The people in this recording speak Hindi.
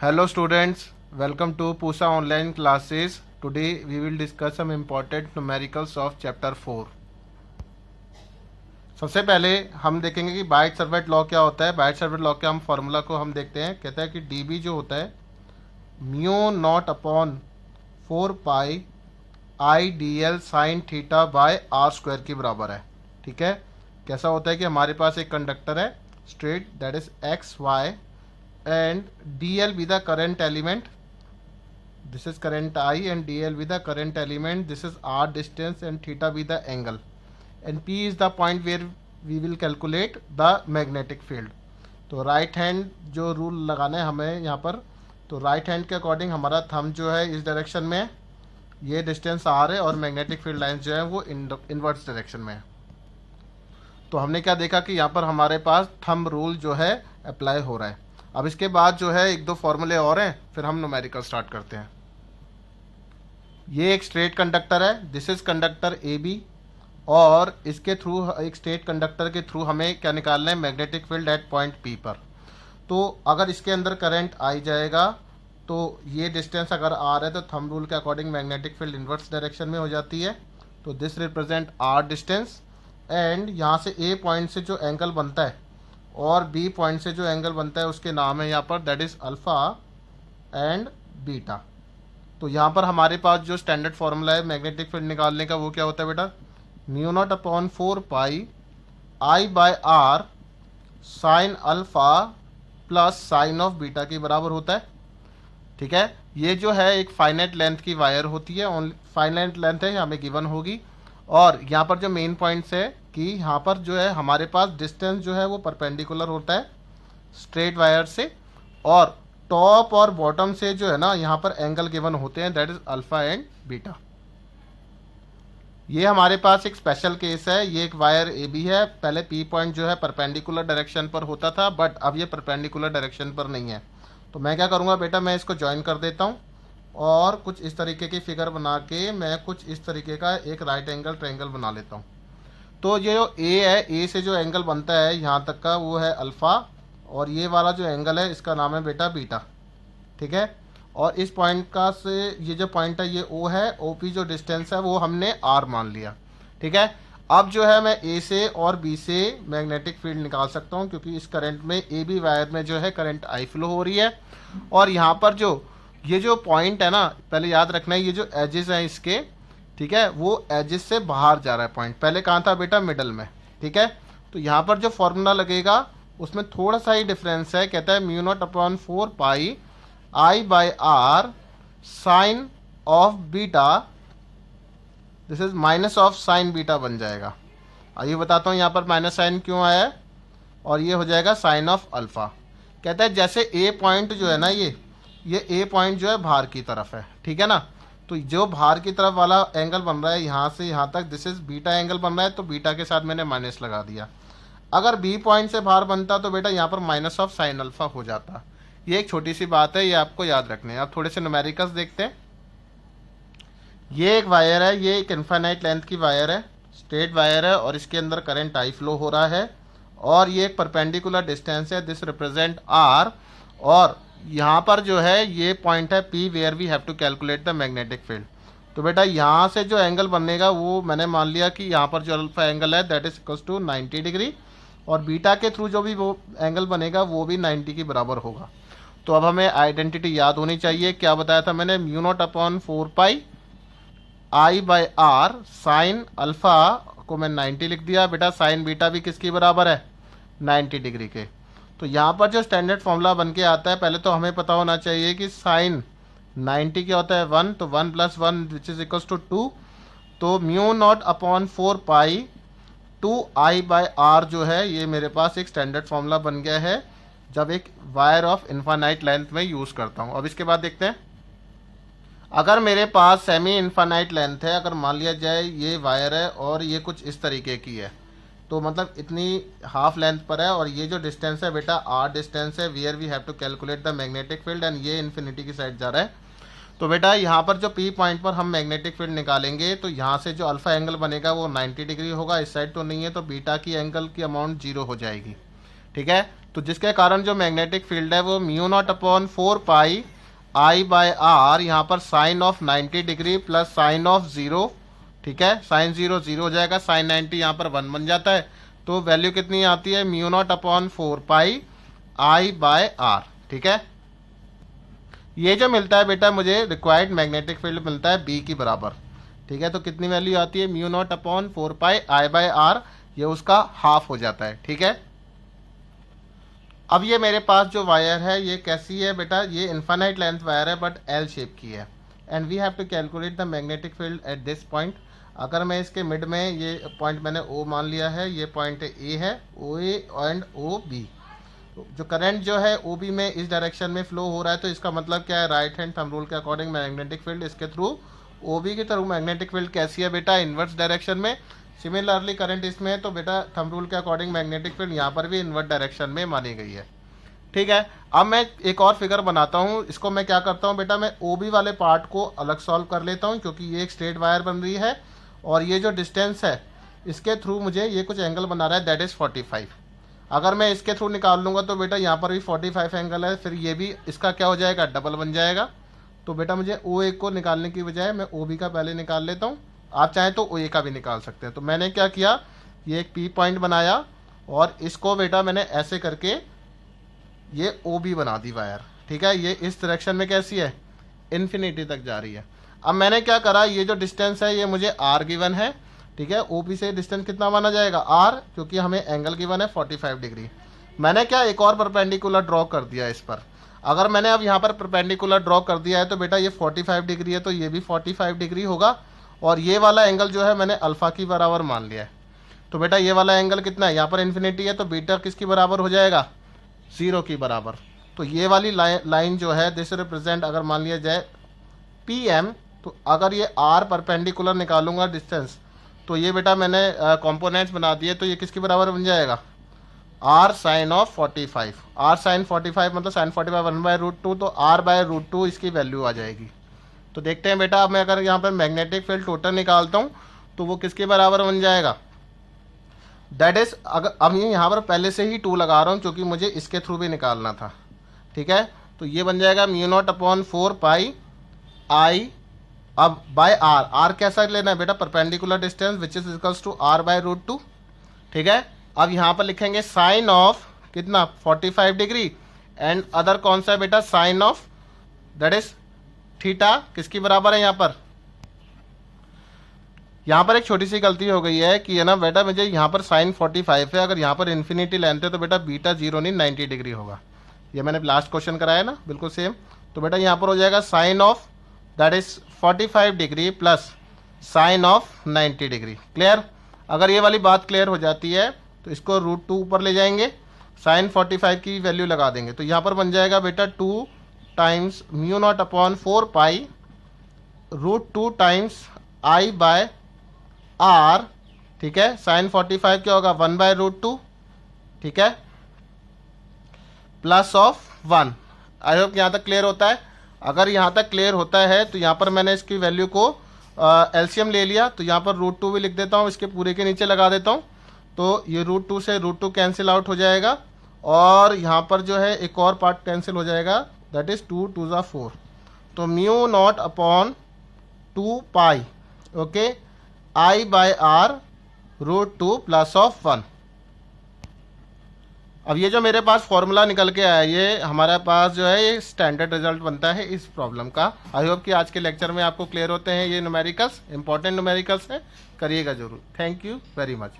Hello students, welcome to Pusa online classes. Today we will discuss some important numericals of chapter 4. सबसे पहले हम देखेंगे कि बाइट सर्वेट लॉ क्या होता है। बाइट सर्वेट लॉ के हम फॉर्मूला को हम देखते हैं। कहता है कि dB जो होता है mu naught upon 4 pi I D L sine theta by R square के बराबर है। ठीक है, कैसा होता है कि हमारे पास एक कंडक्टर है straight, that is X Y, and dl be the current element, this is current I, and dl be the current element, this is r distance, and theta be the angle, and p is the point where we will calculate the magnetic field. तो राइट हैंड जो रूल लगाना है हमें यहाँ पर, तो राइट हैंड के अकॉर्डिंग हमारा थंब जो है इस डायरेक्शन में, ये डिस्टेंस r है, और मैग्नेटिक फील्ड लाइन जो है वो इनवर्स डायरेक्शन में है। तो हमने क्या देखा कि यहाँ पर हमारे पास थंब रूल जो है अप्लाई हो रहा है। अब इसके बाद जो है एक दो फॉर्मूले और हैं, फिर हम न्यूमेरिकल स्टार्ट करते हैं। ये एक स्ट्रेट कंडक्टर है, this is conductor A B, और इसके थ्रू एक स्ट्रेट कंडक्टर के थ्रू हमें क्या निकालना है, magnetic field eight point P पर। तो अगर इसके अंदर करंट आई जाएगा तो ये डिस्टेंस अगर आर है तो थंब रूल के according magnetic field inverse direction में हो जाती है। तो this represent are distance, and यहाँ से ए पॉइंट से जो एंगल बनता है और बी पॉइंट से जो एंगल बनता है उसके नाम है यहाँ पर, that is alpha and beta. तो यहाँ पर हमारे पास जो स्टैंडर्ड फार्मूला है मैग्नेटिक फील्ड निकालने का वो क्या होता है बेटा, mu naught upon 4 pi I by R sine alpha plus sine of beta के बराबर होता है। ठीक है, ये जो है एक फाइनाइट लेंथ की वायर होती है, ओनली फाइनाइट लेंथ है, हमें गिवन होगी। और यहाँ पर जो मेन पॉइंट्स है कि यहाँ पर जो है हमारे पास डिस्टेंस जो है वो परपेंडिकुलर होता है स्ट्रेट वायर से, और टॉप और बॉटम से जो है ना यहाँ पर एंगल गिवन होते हैं, that is alpha and beta. ये हमारे पास एक स्पेशल केस है, ये एक वायर ए बी है। पहले पी पॉइंट जो है परपेंडिकुलर डायरेक्शन पर होता था, बट अब ये परपेंडिकुलर डायरेक्शन पर नहीं है। तो मैं क्या करूँगा बेटा, मैं इसको ज्वाइन कर देता हूँ और कुछ इस तरीके की फिगर बना के मैं कुछ इस तरीके का एक राइट एंगल ट्रायंगल बना लेता हूँ। तो ये जो ए है, ए से जो एंगल बनता है यहाँ तक का वो है अल्फ़ा, और ये वाला जो एंगल है इसका नाम है बेटा बीटा। ठीक है, और इस पॉइंट का से ये जो पॉइंट है ये ओ है, ओ पी जो डिस्टेंस है वो हमने आर मान लिया। ठीक है, अब जो है मैं ए से और बी से मैग्नेटिक फील्ड निकाल सकता हूँ, क्योंकि इस करंट में ए बी वायर में जो है करंट आई फ्लो हो रही है, और यहाँ पर जो ये जो पॉइंट है ना, पहले याद रखना है ये जो एजेस हैं इसके, ठीक है, वो एजेस से बाहर जा रहा है पॉइंट। पहले कहाँ था बेटा, मिडल में। ठीक है, तो यहाँ पर जो फॉर्मूला लगेगा उसमें थोड़ा सा ही डिफरेंस है। कहता है mu naught upon 4 pi I by R sine of beta, this is minus of sine beta बन जाएगा। आइए बताता हूँ यहाँ पर माइनस साइन क्यों आया है, और ये हो जाएगा साइन ऑफ अल्फ़ा। कहता है जैसे ए पॉइंट जो है ना, ये ए पॉइंट जो है बाहर की तरफ है, ठीक है ना, तो जो बाहर की तरफ वाला एंगल बन रहा है यहाँ से यहाँ तक, दिस इज बीटा एंगल बन रहा है, तो बीटा के साथ मैंने माइनस लगा दिया। अगर बी पॉइंट से बाहर बनता तो बेटा यहाँ पर माइनस ऑफ साइन अल्फा हो जाता। ये एक छोटी सी बात है, ये आपको याद रखनी है। अब थोड़े से न्यूमेरिकल्स देखते हैं। ये एक वायर है, ये एक इनफाइनाइट लेंथ की वायर है, स्ट्रेट वायर है, और इसके अंदर करंट आई फ्लो हो रहा है, और ये एक परपेंडिकुलर डिस्टेंस है, दिस रिप्रेजेंट आर, और यहाँ पर जो है ये पॉइंट है P where we have to calculate the magnetic field. तो बेटा यहाँ से जो एंगल बनेगा वो मैंने मान लिया कि यहाँ पर जो अल्फा एंगल है that is equals to 90 degree, और बीटा के थ्रू जो भी वो एंगल बनेगा वो भी 90 के बराबर होगा। तो अब हमें आइडेंटिटी याद होनी चाहिए। क्या बताया था मैंने, mu naught upon 4 pi I by R sine alpha को मैं 90 लिख दिया। बेटा साइन बीटा भी किसके बराबर है, 90 डिग्री के। तो यहाँ पर जो स्टैंडर्ड फॉर्मूला बन के आता है, पहले तो हमें पता होना चाहिए कि साइन 90 क्या होता है 1, तो 1 + 1 विच इज इक्वल्स टू 2। तो mu naught upon 4 pi 2 I by R जो है ये मेरे पास एक स्टैंडर्ड फॉर्मूला बन गया है जब एक वायर ऑफ इनफाइनाइट लेंथ में यूज़ करता हूँ। अब इसके बाद देखते हैं, अगर मेरे पास सेमी इनफाइनाइट लेंथ है, अगर मान लिया जाए ये वायर है और ये कुछ इस तरीके की है, तो मतलब इतनी हाफ लेंथ पर है, और ये जो डिस्टेंस है बेटा आर डिस्टेंस है where we have to calculate the magnetic field, and ये इन्फिनिटी की साइड जा रहा है। तो बेटा यहाँ पर जो पी पॉइंट पर हम मैग्नेटिक फील्ड निकालेंगे, तो यहाँ से जो अल्फा एंगल बनेगा वो 90 डिग्री होगा, इस साइड तो नहीं है, तो बीटा की एंगल की अमाउंट 0 हो जाएगी। ठीक है, तो जिसके कारण जो मैग्नेटिक फील्ड है वो mu naught upon 4 pi I by R, यहाँ पर sine of 90 degree plus sine of 0, ठीक है, साइन 0 0 हो जाएगा, साइन 90 यहाँ पर 1 बन जाता है। तो वैल्यू कितनी आती है, mu naught upon 4 pi I by R, ठीक है। ये जो मिलता है बेटा मुझे रिक्वायर्ड मैग्नेटिक फील्ड मिलता है बी की बराबर, ठीक है। तो कितनी वैल्यू आती है, mu naught upon 4 pi I by R, ये उसका हाफ हो जाता है, ठीक है। अब ये मेरे पास जो वायर है ये कैसी है बेटा, ये इन्फाइनाइट लेंथ वायर है बट एल शेप की है, and we have to calculate the magnetic field at this point. अगर मैं इसके मिड में, ये पॉइंट मैंने ओ मान लिया है, ये पॉइंट ए है, ओ ए एंड ओ बी, जो करंट जो है ओ बी में इस डायरेक्शन में फ्लो हो रहा है, तो इसका मतलब क्या है, राइट हैंड थंब रूल के अकॉर्डिंग मैग्नेटिक फील्ड इसके थ्रू, ओ बी के थ्रू मैग्नेटिक फील्ड कैसी है बेटा, इन्वर्स डायरेक्शन में। सिमिलरली करंट इसमें है, तो बेटा थंब रूल के अकॉर्डिंग मैग्नेटिक फील्ड यहाँ पर भी इन्वर्स डायरेक्शन में मानी गई है, ठीक है। अब मैं एक और फिगर बनाता हूँ, इसको मैं क्या करता हूँ बेटा, मैं ओ बी वाले पार्ट को अलग सॉल्व कर लेता हूँ, क्योंकि ये एक स्ट्रेट वायर बन रही है और ये जो डिस्टेंस है इसके थ्रू मुझे ये कुछ एंगल बना रहा है, दैट इज़ 45। अगर मैं इसके थ्रू निकाल लूँगा तो बेटा यहाँ पर भी 45 एंगल है, फिर ये भी इसका क्या हो जाएगा, डबल बन जाएगा। तो बेटा मुझे ओ ए को निकालने की बजाय मैं ओ बी का पहले निकाल लेता हूँ, आप चाहें तो ओ ए का भी निकाल सकते हैं। तो मैंने क्या किया, ये एक पी पॉइंट बनाया और इसको बेटा मैंने ऐसे करके ये ओ बी बना दी वायर, ठीक है। ये इस डायरेक्शन में कैसी है, इन्फिनिटी तक जा रही है। अब मैंने क्या करा, ये जो डिस्टेंस है ये मुझे आर गिवन है, ठीक है। ओ बी से डिस्टेंस कितना माना जाएगा, आर, क्योंकि हमें एंगल गिवन है 45 डिग्री। मैंने क्या एक और परपेंडिकुलर ड्रॉ कर दिया इस पर। अगर मैंने अब यहाँ पर परपेंडिकुलर ड्रॉ कर दिया है तो बेटा ये 45 डिग्री है, तो ये भी 45 डिग्री होगा, और ये वाला एंगल जो है मैंने अल्फ़ा की बराबर मान लिया है। तो बेटा ये वाला एंगल कितना है, यहाँ पर इन्फिनिटी है, तो बीटा किसकी बराबर हो जाएगा, 0 की बराबर। तो ये वाली लाइन जो है दिस रिप्रेजेंट, अगर मान लिया जाए पी एम, तो अगर ये आर परपेंडिकुलर निकालूंगा डिस्टेंस, तो ये बेटा मैंने कंपोनेंट्स बना दिए, तो ये किसके बराबर बन जाएगा, R sine of 45। R sine 45 मतलब साइन 45 1/√2, तो आर बाय √2 इसकी वैल्यू आ जाएगी। तो देखते हैं बेटा, अब मैं अगर यहाँ पर मैग्नेटिक फील्ड टोटल निकालता हूँ तो वो किसके बराबर बन जाएगा, दैट इज, अगर अब ये यहाँ पर पहले से ही 2 लगा रहा हूँ क्योंकि मुझे इसके थ्रू भी निकालना था, ठीक है। तो ये बन जाएगा mu naught upon 4 pi I, अब बाय आर, आर कैसा लेना है बेटा, perpendicular distance which is equals to R by √2, ठीक है। अब यहाँ पर लिखेंगे साइन ऑफ कितना 45 डिग्री, एंड अदर कौन सा है बेटा, sine of, that is theta, किसकी बराबर है यहाँ पर एक छोटी सी गलती हो गई है कि है ना बेटा, मुझे यहाँ पर साइन 45 है, अगर यहाँ पर इन्फिनिटी लेंथ है तो बेटा बीटा 0 नहीं 90 डिग्री होगा। ये मैंने लास्ट क्वेश्चन कराया ना, बिल्कुल सेम। तो बेटा यहाँ पर हो जाएगा sine of that is 45 degree plus sine of 90 degree. Clear, अगर ये वाली बात क्लियर हो जाती है तो इसको √2 ऊपर ले जाएंगे, साइन 45 की वैल्यू लगा देंगे, तो यहाँ पर बन जाएगा बेटा 2 times mu naught upon 4 pi √2 times I by R, ठीक है। साइन 45 क्या होगा, 1/√2, ठीक है, प्लस ऑफ 1। आई होप यहाँ तक क्लियर होता है। अगर यहाँ तक क्लियर होता है तो यहाँ पर मैंने इसकी वैल्यू को एलसीएम ले लिया, तो यहाँ पर √2 भी लिख देता हूँ, इसके पूरे के नीचे लगा देता हूँ, तो ये √2 से √2 कैंसिल आउट हो जाएगा, और यहाँ पर जो है एक और पार्ट कैंसिल हो जाएगा, दैट इज़ 2 2 ज़ा 4। तो mu naught upon 2 pi, okay, I by R √2 plus of 1। अब ये जो मेरे पास फॉर्मूला निकल के आया, ये हमारे पास जो है ये स्टैंडर्ड रिजल्ट बनता है इस प्रॉब्लम का। आई होप कि आज के लेक्चर में आपको क्लियर होते हैं ये न्यूमेरिकल्स, इंपॉर्टेंट न्यूमेरिकल्स हैं, करिएगा जरूर। Thank you very much.